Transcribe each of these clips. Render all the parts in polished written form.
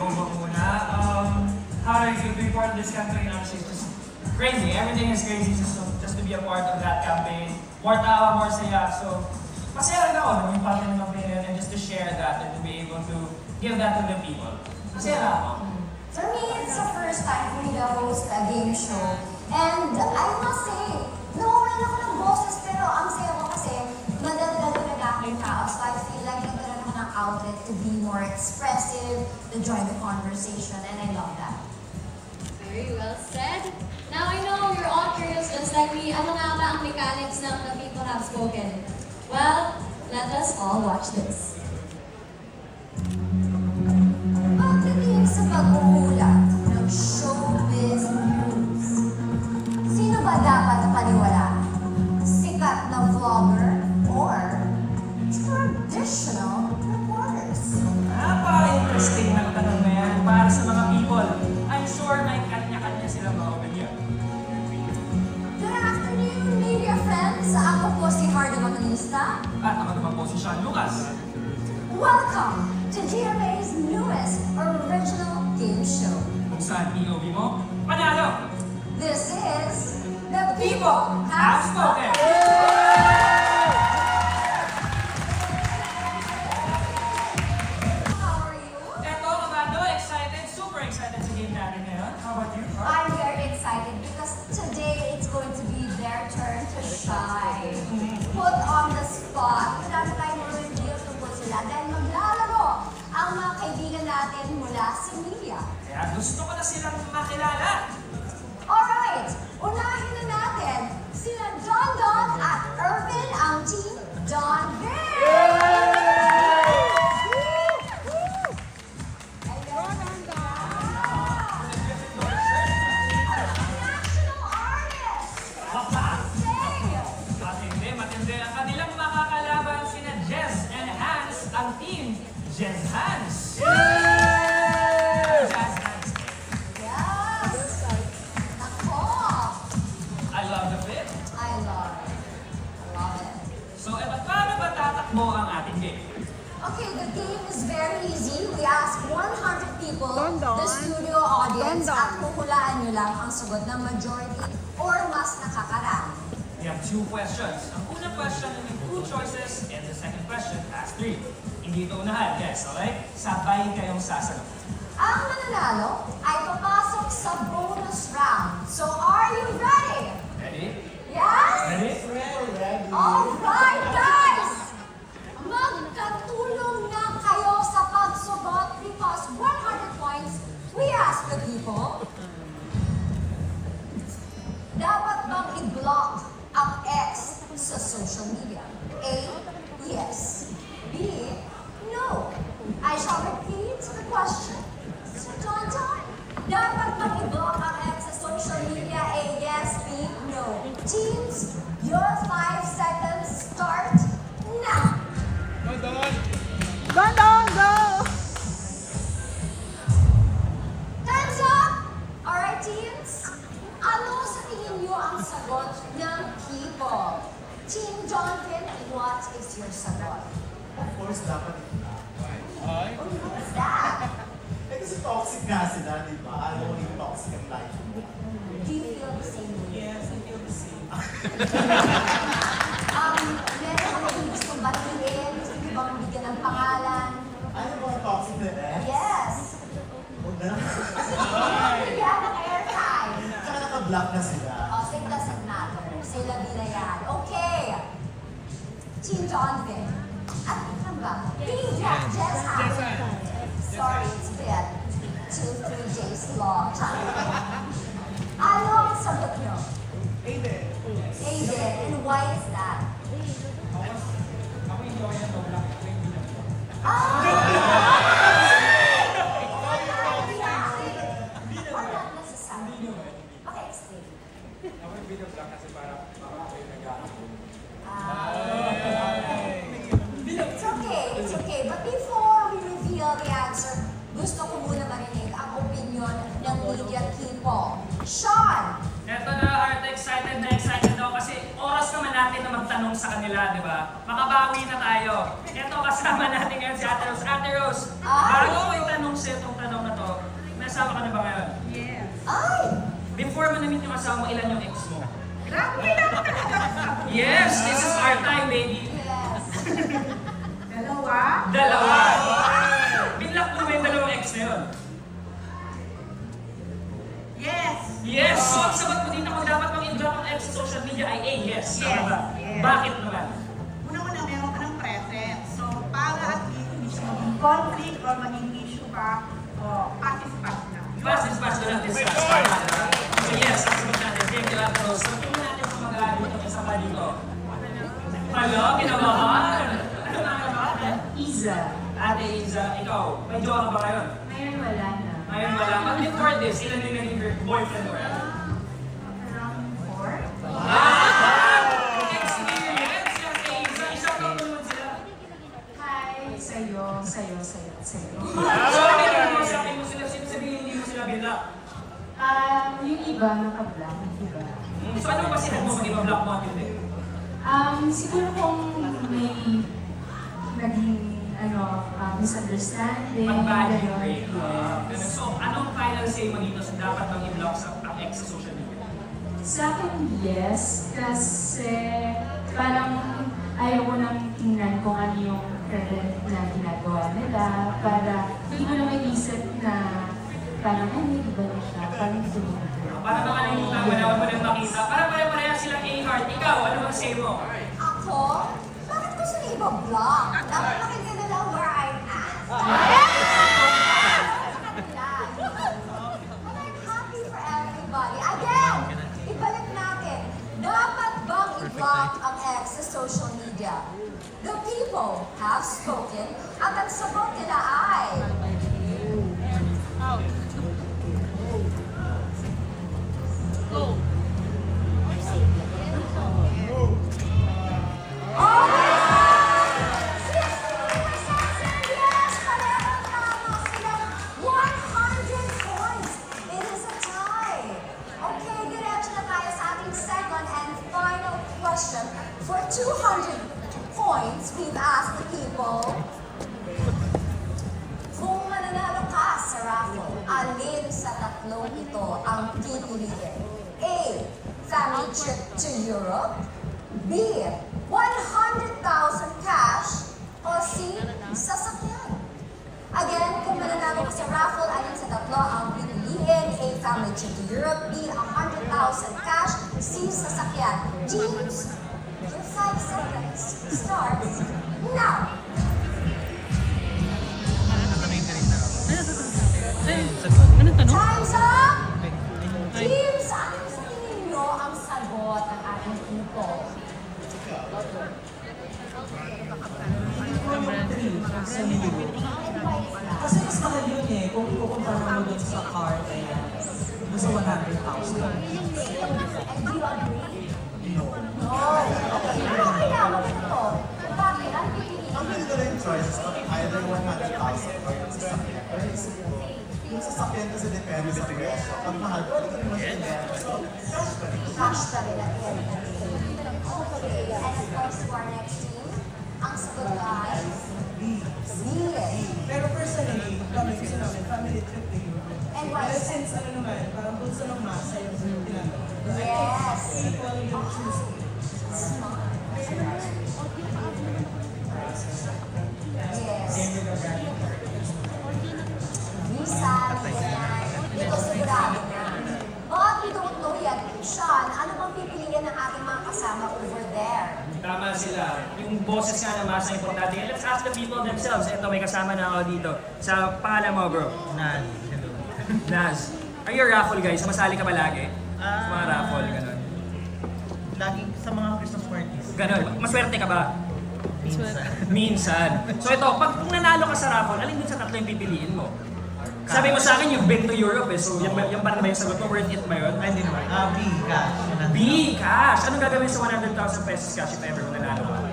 Go muna. How do you feel to be part of this campaign? Honestly, it's just crazy. Everything is crazy just to be a part of that campaign. More tawa, more saya. So, masaya rin ako na yung part ng campaign na yun and just to share that and to be able to give that to the people. Masaya na ako. For me, it's the first time for me to host a game show. And I must say, nawawalan ako ng boses pero ang saya ko kasi madaldal talaga akong tao. So I feel like nagkaroon ako ng outlet to be more expressive, to join the conversation, and I love that. Very well said. Now I know you're all curious just like me. Ano nga ba ang mechanics ng The People Have Spoken? Well, let us all watch this. Pagdating sa pag-uulat ng showbiz news, sino ba dapat paniwalaan? Sikat na vlogger or traditional reporters? Napaka-interesting ng tanong na yan para sa mga people. I'm sure may kanya-kanya silang mga opinion. Good afternoon, media friends! Ako po si Harda Magalista. At ako naman po si Sean Lucas. Welcome to GMA's newest original game show. Kung saan POV mo, panalo! This is The People Have Spoken! How are you? Eto, Kamado, excited, super excited sa game natin ngayon. How about you? I'm very excited because today it's going to be their turn to shine. Put on the spot. Marami tayong reveal tungkol sila dahil maglalaro ang mga kaibigan natin mula sa media. Kaya gusto ko na silang makilala. Alright, unahin na natin sila Don Don at Irvin, ang team Don Bear! National artist! Matindi, matindi. Ang kanilang makakalaban sina Jez and Hans, ang team Jez Hans. Jez Hans. Yes! Ako! I love the fit. I love it. I love it. So, paano ba tatakbo ang ating game? Okay, the game is very easy. We ask 100 people, Don Don. the studio audience, Don Don. at huhulaan nyo lang ang sagot ng majority or mas nakakarami. We have two questions. Ang unang question ay may two choices and the second question has three. Hindi ito unahan, guys, alright? Sabay kayong sasagot. Ang mananalo ay papasok sa bonus round. So are you ready? Ready? Yes? Ready? Alright, guys! Magkatulong na kayo sa pagsugot because 100 points, we ask the people. Dapat bang i-block ang ex sa social media? A, yes. B, no. I shall repeat the question. Sir John John, dapat bang i-block ang ex sa social media? A, yes. B, no. Teams, your 5 seconds start now. Don Don, go! Time's up! Alright, teams? Ano sa tingin niyo ang sagot ng people? Team Jonathan, what is your sagot? Of course, dapat What's that? eh, kasi toxic nga sila, di ba? Alam mo yung toxic ang life mo. Do you feel the same way? Yes, I feel the same. Meron ka bang gustong batiin? Gusto niyo bang bigyan ng pangalan? Ano ba ang toxic na eh? Yes! Huwag na lang. Bigyan ng airtime. Tsaka naka-block na sila. Oh, so it doesn't matter. Sila bila yan. Okay! Team Jonathan. At ano ba? Team Jess Sorry, it's been 2-3 days long. Ano ang sagot nyo? Aiden. Aiden. And why is that? Ako hindi ako yan, no black. Ako yung bilang. Or not necessarily. Okay, explain. Ako yung bilang black kasi para ako yung nag-aakon. It's okay, it's okay. But before we reveal the answer, gusto ko muna marinig ang opinion ng media people. Sean! Eto na, Art, excited na excited ako kasi oras naman natin na magtanong sa kanila, di ba? Makabawi na tayo. Eto, kasama natin ngayon si Ate Rose. Ate Rose, bago ko itanong sa itong tanong na to, asawa ka na ba ngayon? Yes. Ay! Before mo na-meet yung asawa mo, ilan yung ex mo? Grabe na ako Yes, this is our time, baby. Yes. Dalawa. Dalawa. Binlock mo ba yung dalawang ex na yun? Yes. Yes! So, ang sagot mo din ako dapat pang i-block ang ex sa social media ay A, yes. Tama Yes, ba? yes. Bakit naman? Una-una, meron ka ng preference. So, para at least hindi siya maging conflict or maging issue ka, o pass-pass na. Fast is fast, walang discuss. So yes, ang sagot natin. Thank you, Lato. So, tingnan natin sa mga dito sa pa dito. Hello, kinabahan. Ano na kinabahan? Iza. Ate Iza, ikaw, may jowa ka ba ngayon? Ngayon wala na. Ngayon wala. But before this, ilan din naging boyfriend mo? Around 4? Experience, Ate Iza. Isang taon naman sila. Hi! Sa'yo. So, hindi mo sa akin mo sila sabihin, hindi mo sila binlock. Yung iba naka-block, yung iba. So, ano ba sila mo kung i-block mo at hindi? Siguro kung may naging misunderstanding. Pag-value ganon. rate. Yes. So, anong final say mo dito sa dapat bang i-block ang ex sa social media? Sa akin, yes. Kasi parang ayaw ko nang tingnan kung ano yung current na ginagawa nila para hindi ko na maisip na parang ay, iba na siya. Parang tumutulong. Para makalimutan mo na, mo nang makita. Para pare-pareha silang A-heart. Ikaw, ano ang say mo? Ako? Bakit ko siya iba-block? Dapat makita nila where I'm at. But I'm happy for everybody. Again, ibalik natin. Dapat bang i-block ang ex sa social media? The people have spoken at ang sagot nila ay... For 200 points, we've asked the people, kung mananalo ka sa raffle, alin sa tatlong ito ang pipiliin? A. Family trip to Europe. B. 100,000 cash. O C. Sasakyan. Again, kung mananalo ka sa raffle, alin sa tatlo ang pipiliin? A. Family trip to Europe. B. 100,000 cash. C. Sasakyan. James, your 5 seconds starts now. Time's up! Teams, ano sa tingin nyo ang sagot ng ating people? Kasi mas mahal yun eh, kung ikukumpara mo dun sa car, kaya dun sa 100,000. And do you agree? No. No. Okay, pero okay lang, maganda to. Bakit? Ano pipiliin? Ang ganito rin yung choices of either 100,000 or yung sasakyan. Yung sasakyan kasi depende sa presyo. Pag mahal, pwede ka rin mas pinera. So, cash pa rin. Cash pa rin at end. Okay, and of course, for our next team, ang sagot ay Pero personally, kami gusto namin family trip to Europe. And why Pero is that? since ano naman, parang bulsa ng masa yung ginagawa. Yes. People will choose it. Yes. Minsan, ganyan. Ito sigurado na. But we don't know yet. Sean, ano bang pipiliin ng ating mga kasama over there? Tama sila. Yung boses nga na mas importante. And let's ask the people themselves. Ito, may kasama na ako dito. Sa pangalan mo, bro? Naz, hello. Naz. Are you a raffle guy? Sumasali ka ba lagi? Sa mga raffle, gano'n. Lagi sa mga Christmas parties. Gano'n. Maswerte ka ba? Minsan. Minsan. So ito, pag kung nanalo ka sa raffle, alin dun sa tatlo yung pipiliin mo? Sabi mo sa akin, you've been to Europe eh. So yung ba yung sagot mo? Worth it ba yun? Ay, hindi naman. B, cash. B, cash. Anong gagawin sa 100,000 pesos cash if ever mo nanalo ka?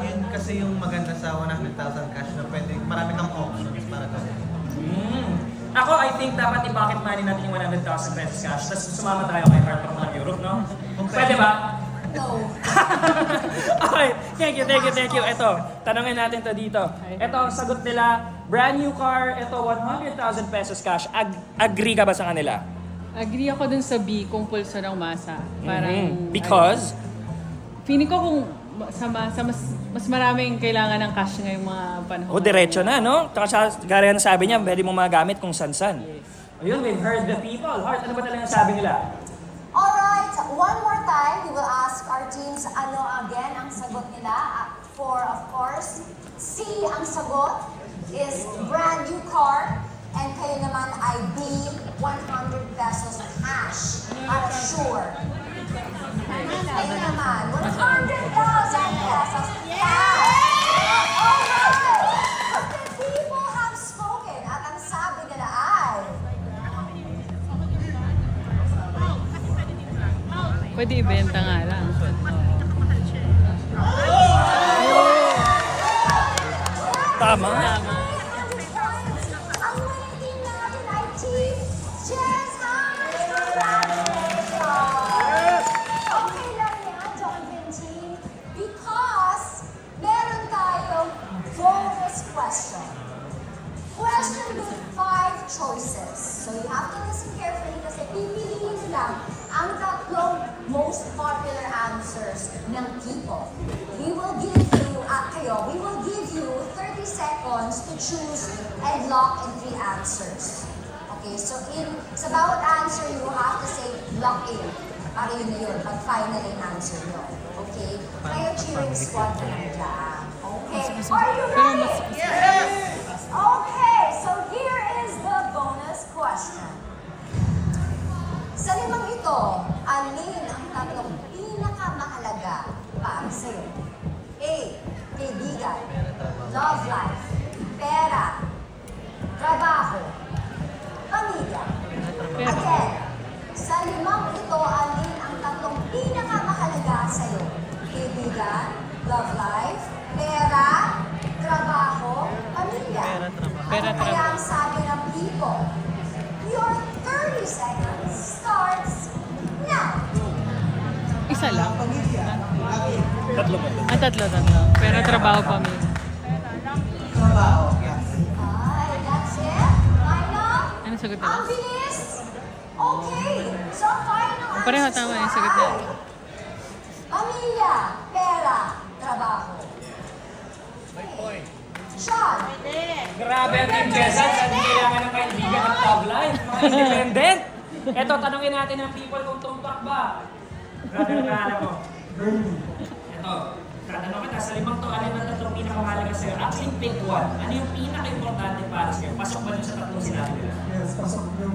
Yun kasi yung maganda sa 100,000 cash na pwede, marami kang options para gawin. Ako, I think dapat i-pocket money natin yung 100,000 pesos cash. Tapos sumama tayo kay Heart of Europe, no? Okay. Pwede ba? No. Okay, thank you. Ito, tanongin natin to dito. Ito ang sagot nila, brand new car, ito 100,000 pesos cash. Agree ka ba sa kanila? Agree ako dun sa B kung pulso ng masa. Parang, Because? feeling ko kung mas maraming kailangan ng cash ngayong mga panahon. O, diretso na, no? Kasi gaya na sabi niya, pwede mo magamit kung san-san. Ayun, we've heard the people. Heart, ano ba talaga sabi nila? Alright, one more time, we will ask our teams ano again ang sagot nila. For, of course, C ang sagot is brand new car. And kayo naman ay B, 100 pesos cash. Para sure. Kayo naman, 100,000 pesos cash. Alright! But the people have spoken at ang sabi nila ay Pwede ibenta nga lang. Tama. Ang winning natin ay Team Jezhan! Congratulations! Okay lang yan, Jonathan Team, because meron tayong bonus question. Question with 5 choices. So you have to listen carefully kasi pipiliin lang ang tatlong most popular answers ng people. We will give you, we will give you 30 seconds to choose and lock in 3 answers. Okay, so sa bawat answer, you have to say lock in. Para yun na yun, pag final yung answer nyo. Okay? Kayo cheering squad na lang dyan. Okay, are you ready? Yes! Okay, so here is the bonus question. Sa limang ito, alin ang tatlong pinakamahalaga para sa'yo? A. Kaibigan, love life, pera, trabaho, pamilya. Again, sa limang ito, alin ang tatlong pinakamahalaga sa'yo? Kaibigan, love life, pera, trabaho, pamilya. Ano kaya ang sabi ng people? Your 30 seconds starts now. Isa lang. Tatlo ba? Tatlo. Pero trabaho pa mi. Trabaho, yes. Ay, that's it? Final? Ano sagot Ang nila? bilis! Okay, so ang final answers Pareho tama yung sagot nila. ay pamilya, pera, trabaho. Okay. Sean, Grabe ang Team Jezan, sabi kailangan ng kaibigan ng love life, mga independent. Ito, tanungin natin ng people kung tumpak ba. Grabe ang kala ko. Ito, tatanong kita, sa limang to, alin ang tatlong pinakamahalaga sa'yo? Actually, pick one. Ano yung pinaka-importante para sa'yo? Pasok ba dun sa tatlong sinabi nila? Yes, pasok yung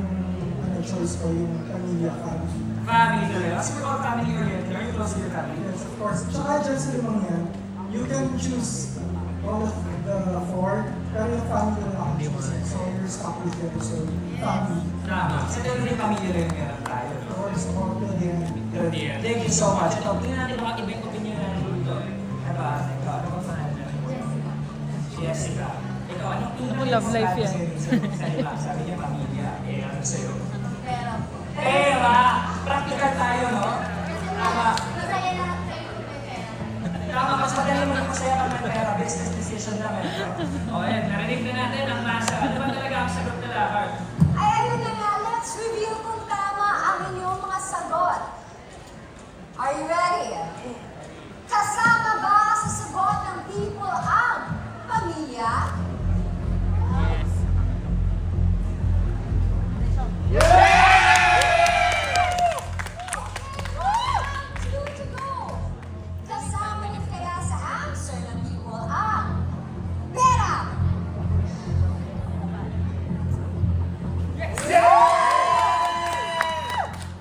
choice ko, yung pamilya, family. Family talaga. Kasi we're all family oriented. Are you close to your family? Yes, of course. Tsaka dyan sa limang yan, you can choose all of the 4, pero yung family na ako choose. So you're stuck with them. So family. Tama. Sa rin pamilya rin meron tayo. Of course, all of them. Thank you so much. Ito, tingnan natin mga ibang opinion na dito. Ito, ikaw, ano ba fan? Jessica. Ikaw, anong pinaka- Love life yan. Sabi niya pamilya. Eh, ano sa'yo? pera. Pera! Practical tayo, no? Tama. Masaya lahat kayo may pera. Tama, mas madali magpasaya ka ng pera. Business decision lang. O, ayan, narinig na natin ang masa. Ano ba talaga ang sagot nila, Heart? Ay, ayun na nga, let's reveal kung tama ang inyong mga sagot. Are you ready? Kasama ba sa sagot ng people ang pamilya? Two to go. Kasama rin kaya sa answer ng people ang pera.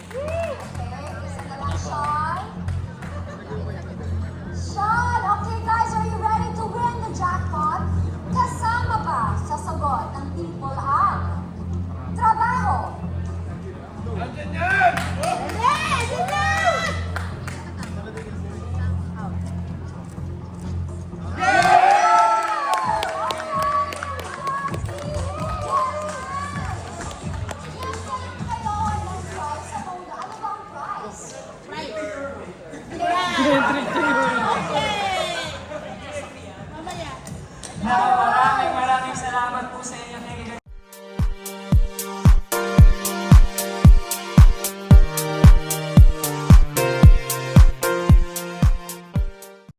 Okay, isa na lang, Sean. Maraming salamat po sa inyo, King